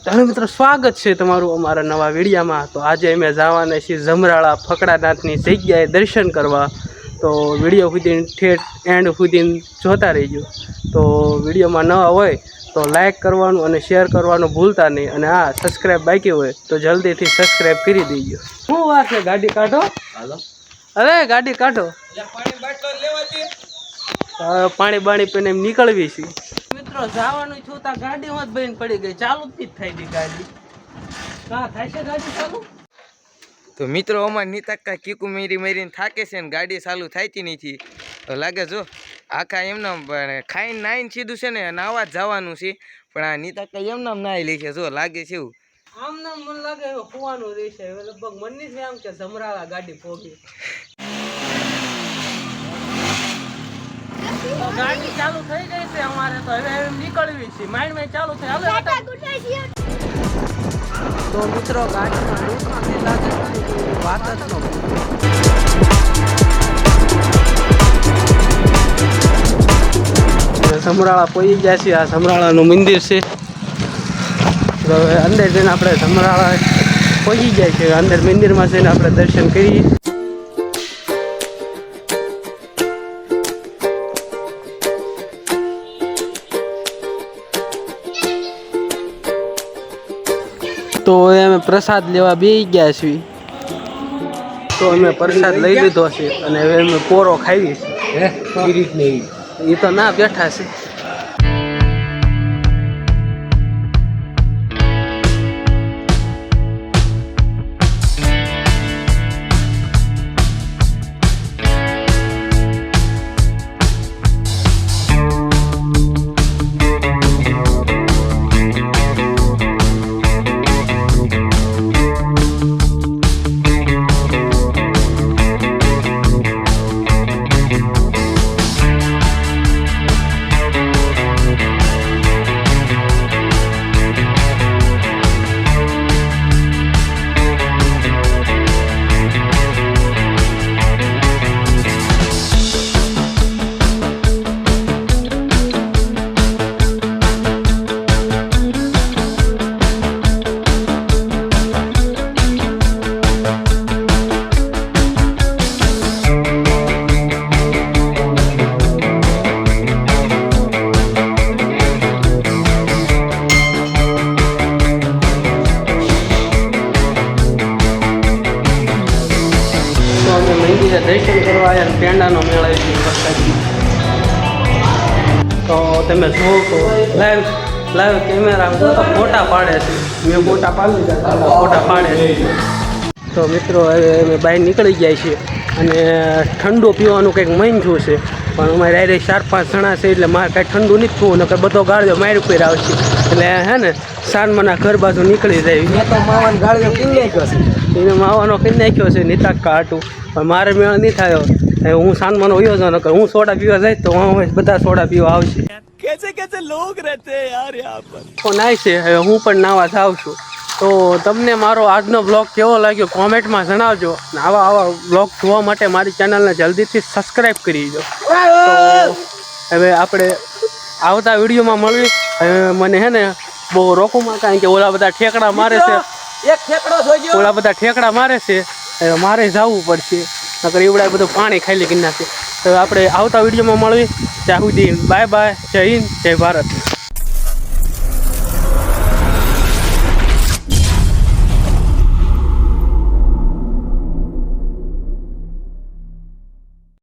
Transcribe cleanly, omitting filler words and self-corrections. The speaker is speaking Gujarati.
ચાલો મિત્રો, સ્વાગત છે તમારું અમારા નવા વિડીયોમાં। તો આજે અમે જવાના છીએ જમરાળા ફકડાનાથની જગ્યાએ દર્શન કરવા। તો વિડીયો સુધી ઠેઠ એન્ડ સુધી જોતા રહીજો। તો વિડીયોમાં નવા હોય તો લાઈક કરવાનું અને શેર કરવાનું ભૂલતા નહીં, અને હા સબસ્ક્રાઈબ બાકી હોય તો જલ્દીથી સબસ્ક્રાઈબ કરી દેજો। શું વાત છે, ગાડી કાઢો, અરે ગાડી કાઢો, પાણી બાણી પીને નીકળવી છે મિત્રો। જવાનું છું તો ગાડીમાં જ બહીને પડી ગઈ, ચાલુ જ થઈ ગઈ ગાડી। હા થાય છે ગાડી ચાલુ। તો મિત્રો અમાર નીતક્કા કીકુ મેરી મેરીને થાકે છે ને ગાડી ચાલુ થતી નથી। તો લાગે જો આખા એમનામ ખાઈને નાઈને સીધું છે ને નાવા જ જવાનું છે, પણ આ નીતક્કા એમનામ નાઈ લે છે। જો લાગે છે એવું આમ નામ મને લાગે ખોવાનું રહેશે, લગભગ મને જ આમ કે જમરાળા ગાડી પોગી। ગાડી ચાલુ થઈ ગઈ છે અમારે, તો હવે નીકળવી છે, માઇન્ડ માં ચાલુ થઈ। હવે તો મિત્રો ગાડીમાં દુકાને લાગે વાત જ ન સમરાળા પહોંચી ગયા છે। આ સમરાળાનું મંદિર છે, તો હવે અંદર જઈને આપણે સમરાળા પહોંચી જાય છે। અંદર મંદિરમાં જઈને આપણે દર્શન કરીએ। તો અમે પ્રસાદ લેવા બેસી ગયા છીએ। તો અમે પ્રસાદ લઈ લીધો છે અને હવે અમે પોરો ખાઈએ છીએ। એ તો ના બેઠા છે। દર્શન કરવા આવ્યા, પેંડાનો મેળા છે વરસાદી। તો તમે જુઓ તો લાઈવ કેમેરા ફોટા પાડે છે, મેં ફોટા પાડી દીધા, ફોટા પાડે છે। તો મિત્રો હવે અમે બહાર નીકળી જાય છે અને ઠંડુ પીવાનું કંઈક મન થયું છે, પણ અમારે આરે 4-5 જણા છે એટલે મારે કાંઈ ઠંડુ નથી થયું, ને બધો ગાળ્યો મારી ઉપર આવશે એટલે હે ને સાનમાના ઘર બાજુ નીકળી જાય। તો માવાનો ગાળિયો કિન નાખ્યો છે, એને માવાનો કિન નાખ્યો છે નીતક્કા હાટું, પણ મારે મેળ નહીં થયો। હું સાનમાનો વયો જાઉં, નકર હું સોડા પીવા જાય તો બધા સોડા પીવા આવશે। कैसे कैसे लोग रहते हैं यार यहाँ पर। ફોન આવી છે, હવે હું પણ નાવા જાઉં છું। તો તમને મારો આજનો બ્લોગ કેવો લાગ્યો કોમેન્ટમાં જણાવજો, અને આવા બ્લોગ જોવા માટે મારી ચેનલને જલ્દીથી સબસ્ક્રાઈબ કરી દો। તો હવે આપણે આવતા વિડીયોમાં મળવી। હવે મને હે ને બહુ રોકુમાં, કારણ કે ઓલા બધા ઠેકડા મારે છે, એક ઠેકડો જોજો, ઓલા બધા ઠેકડા મારે છે, હવે મારે જવું પડશે, નકર એવડા બધું પાણી ખાલી કરી નાખે। તો આપણે આવતા વિડીયોમાં મળવી, ત્યાં સુધી બાય બાય, જય હિન્દ, જય ભારત।